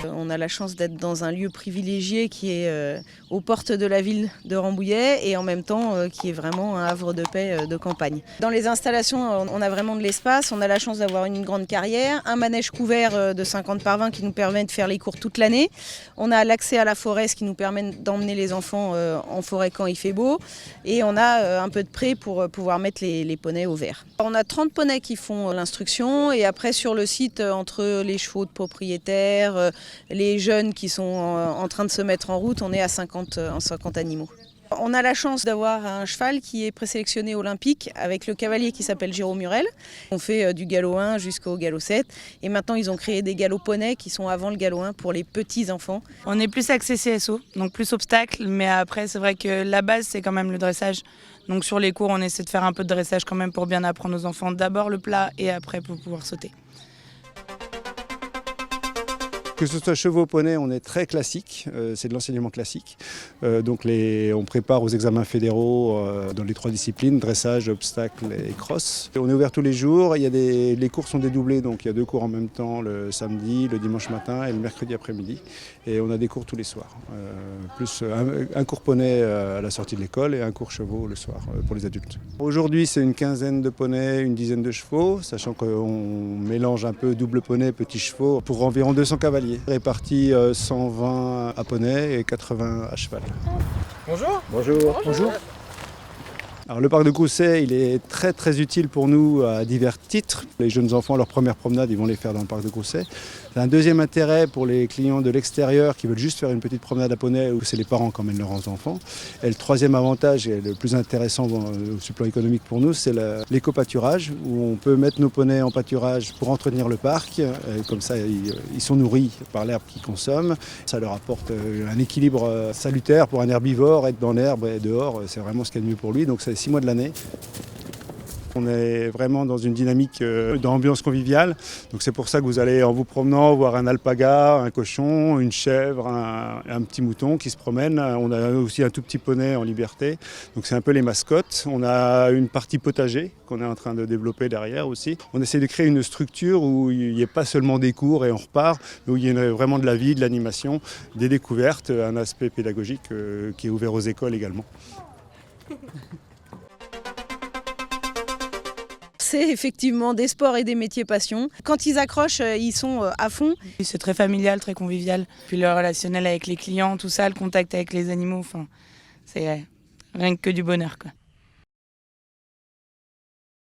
On a la chance d'être dans un lieu privilégié qui est aux portes de la ville de Rambouillet et en même temps qui est vraiment un havre de paix de campagne. Dans les installations, on a vraiment de l'espace, on a la chance d'avoir une grande carrière, un manège couvert de 50 par 20 qui nous permet de faire les cours toute l'année. On a l'accès à la forêt, ce qui nous permet d'emmener les enfants en forêt quand il fait beau. Et on a un peu de pré pour pouvoir mettre les poneys au vert. On a 30 poneys qui font l'instruction et après sur le site, entre les chevaux de propriétaires, les jeunes qui sont en train de se mettre en route, on est à 50 animaux. On a la chance d'avoir un cheval qui est présélectionné olympique avec le cavalier qui s'appelle Jérôme Murel. On fait du galop 1 jusqu'au galop 7 et maintenant ils ont créé des galops poneys qui sont avant le galop 1 pour les petits enfants. On est plus axé CSO, donc plus obstacle, mais après c'est vrai que la base c'est quand même le dressage. Donc sur les cours on essaie de faire un peu de dressage quand même pour bien apprendre aux enfants d'abord le plat et après pour pouvoir sauter. Que ce soit chevaux ou poney, on est très classique, c'est de l'enseignement classique. Donc on prépare aux examens fédéraux dans les 3 disciplines, dressage, obstacle et cross. On est ouvert tous les jours, les cours sont dédoublés, donc il y a 2 cours en même temps, le samedi, le dimanche matin et le mercredi après-midi. Et on a des cours tous les soirs, plus un cours poney à la sortie de l'école et un cours chevaux le soir pour les adultes. Aujourd'hui c'est une quinzaine de poneys, une dizaine de chevaux, sachant qu'on mélange un peu double poney, petits chevaux pour environ 200 cavaliers. Répartis 120 à poney et 80 à cheval. Bonjour. Bonjour. Bonjour. Alors, le parc de Grousset, il est très très utile pour nous à divers titres. Les jeunes enfants, leur première promenade, ils vont les faire dans le parc de Grousset. C'est un deuxième intérêt pour les clients de l'extérieur qui veulent juste faire une petite promenade à poney où c'est les parents qui emmènent leurs enfants. Et le troisième avantage, et le plus intéressant sur le plan économique pour nous, c'est l'éco-pâturage où on peut mettre nos poneys en pâturage pour entretenir le parc. Et comme ça, ils sont nourris par l'herbe qu'ils consomment. Ça leur apporte un équilibre salutaire pour un herbivore. Être dans l'herbe et dehors, c'est vraiment ce qu'il y a de mieux pour lui. Donc c'est 6 mois de l'année. On est vraiment dans une dynamique d'ambiance conviviale. Donc c'est pour ça que vous allez en vous promenant voir un alpaga, un cochon, une chèvre, un petit mouton qui se promène. On a aussi un tout petit poney en liberté. Donc c'est un peu les mascottes. On a une partie potager qu'on est en train de développer derrière aussi. On essaie de créer une structure où il n'y ait pas seulement des cours et on repart, mais où il y ait vraiment de la vie, de l'animation, des découvertes, un aspect pédagogique qui est ouvert aux écoles également. C'est effectivement des sports et des métiers passion. Quand ils accrochent, ils sont à fond. C'est très familial, très convivial. Puis le relationnel avec les clients, tout ça, le contact avec les animaux, c'est rien que du bonheur, quoi.